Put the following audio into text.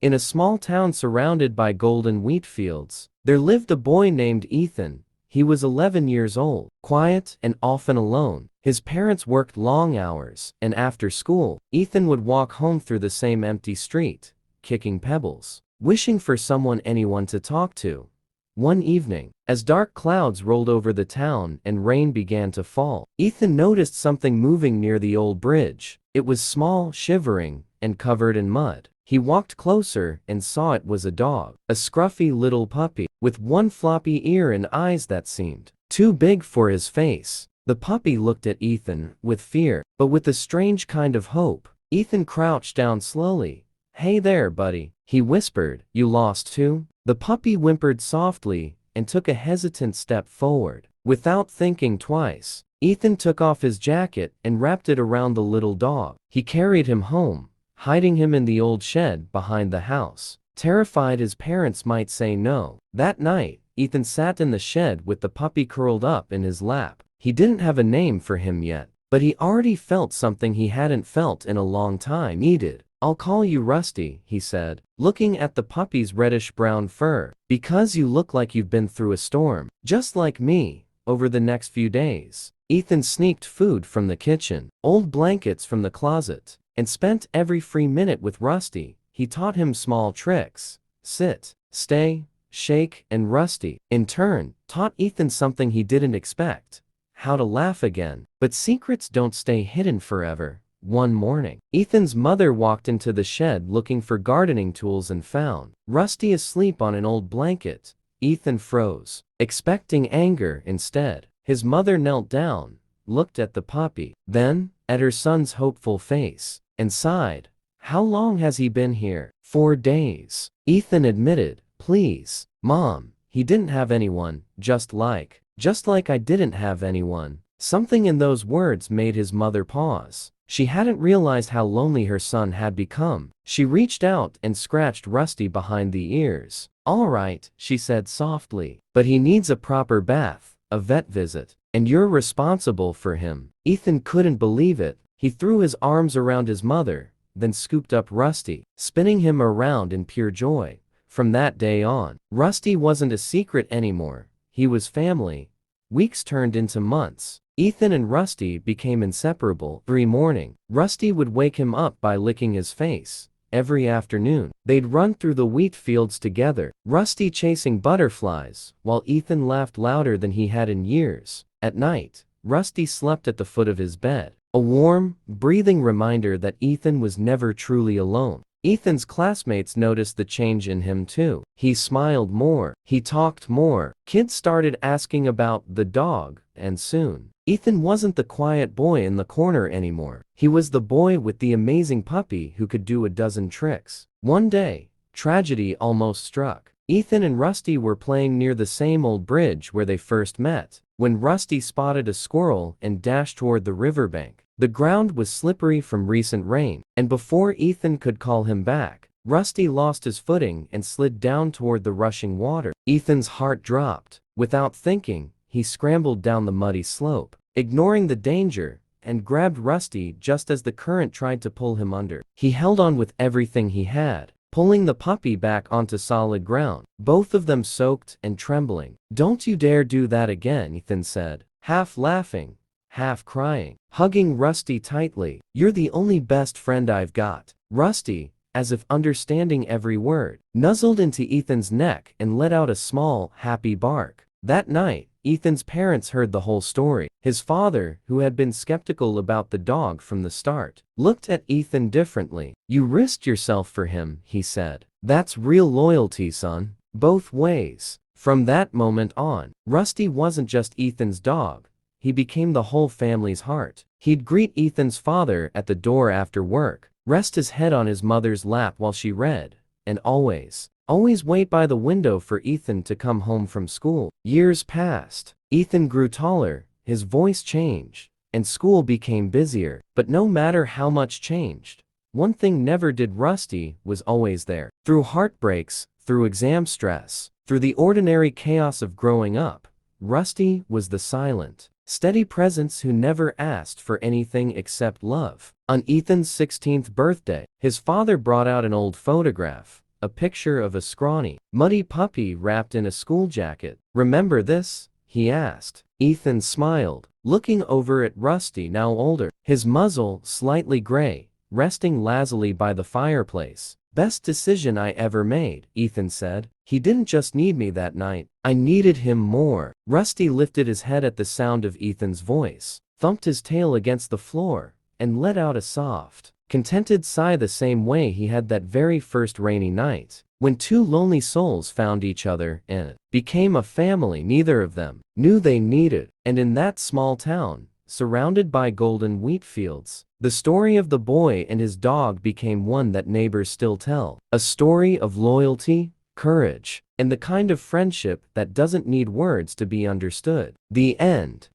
In a small town surrounded by golden wheat fields, there lived a boy named Ethan. He was 11 years old, quiet and often alone. His parents worked long hours, and after school, Ethan would walk home through the same empty street, kicking pebbles, wishing for anyone to talk to. One evening, as dark clouds rolled over the town and rain began to fall, Ethan noticed something moving near the old bridge. It was small, shivering, and covered in mud. He walked closer and saw it was a dog, a scruffy little puppy, with one floppy ear and eyes that seemed too big for his face. The puppy looked at Ethan with fear, but with a strange kind of hope. Ethan crouched down slowly. "Hey there, buddy," he whispered. "You lost too?" The puppy whimpered softly and took a hesitant step forward. Without thinking twice, Ethan took off his jacket and wrapped it around the little dog. He carried him home, hiding him in the old shed behind the house, terrified his parents might say no. That night, Ethan sat in the shed with the puppy curled up in his lap. He didn't have a name for him yet, but he already felt something he hadn't felt in a long time. He did. "I'll call you Rusty," he said, looking at the puppy's reddish-brown fur, "because you look like you've been through a storm, just like me." Over the next few days, Ethan sneaked food from the kitchen, old blankets from the closet, and spent every free minute with Rusty. He taught him small tricks: sit, stay, shake, and Rusty, in turn, taught Ethan something he didn't expect: how to laugh again. But secrets don't stay hidden forever. One morning, Ethan's mother walked into the shed looking for gardening tools and found Rusty asleep on an old blanket. Ethan froze, expecting anger. Instead, his mother knelt down, looked at the puppy, then at her son's hopeful face, and sighed. "How long has he been here?" "4 days," Ethan admitted. "Please, Mom, he didn't have anyone, just like I didn't have anyone." Something in those words made his mother pause. She hadn't realized how lonely her son had become. She reached out and scratched Rusty behind the ears. "All right," she said softly, "but he needs a proper bath, a vet visit, and you're responsible for him." Ethan couldn't believe it. He threw his arms around his mother, then scooped up Rusty, spinning him around in pure joy. From that day on, Rusty wasn't a secret anymore. He was family. Weeks turned into months. Ethan and Rusty became inseparable. Every morning, Rusty would wake him up by licking his face. Every afternoon, they'd run through the wheat fields together, Rusty chasing butterflies, while Ethan laughed louder than he had in years. At night, Rusty slept at the foot of his bed, a warm, breathing reminder that Ethan was never truly alone. Ethan's classmates noticed the change in him too. He smiled more, he talked more, kids started asking about the dog, and soon, Ethan wasn't the quiet boy in the corner anymore. He was the boy with the amazing puppy who could do a dozen tricks. One day, tragedy almost struck. Ethan and Rusty were playing near the same old bridge where they first met, when Rusty spotted a squirrel and dashed toward the riverbank. The ground was slippery from recent rain, and before Ethan could call him back, Rusty lost his footing and slid down toward the rushing water. Ethan's heart dropped. Without thinking, he scrambled down the muddy slope, ignoring the danger, and grabbed Rusty just as the current tried to pull him under. He held on with everything he had, pulling the puppy back onto solid ground, both of them soaked and trembling. "Don't you dare do that again," Ethan said, half laughing, half crying, hugging Rusty tightly. "You're the only best friend I've got." Rusty, as if understanding every word, nuzzled into Ethan's neck and let out a small, happy bark. That night, Ethan's parents heard the whole story. His father, who had been skeptical about the dog from the start, looked at Ethan differently. "You risked yourself for him," he said. "That's real loyalty, son. Both ways." From that moment on, Rusty wasn't just Ethan's dog. He became the whole family's heart. He'd greet Ethan's father at the door after work, rest his head on his mother's lap while she read, and always wait by the window for Ethan to come home from school. Years passed. Ethan grew taller, his voice changed, and school became busier. But no matter how much changed, one thing never did: Rusty was always there. Through heartbreaks, through exam stress, through the ordinary chaos of growing up, Rusty was the silent, steady presence who never asked for anything except love. On Ethan's 16th birthday, his father brought out an old photograph. a picture of a scrawny, muddy puppy wrapped in a school jacket. "Remember this?" he asked. Ethan smiled, looking over at Rusty, now older, his muzzle slightly gray, resting lazily by the fireplace. "Best decision I ever made," Ethan said. "He didn't just need me that night, I needed him more." Rusty lifted his head at the sound of Ethan's voice, thumped his tail against the floor, and let out a soft, contented sigh, the same way he had that very first rainy night, when two lonely souls found each other and became a family neither of them knew they needed. And in that small town, surrounded by golden wheat fields, the story of the boy and his dog became one that neighbors still tell. A story of loyalty, courage, and the kind of friendship that doesn't need words to be understood. The end.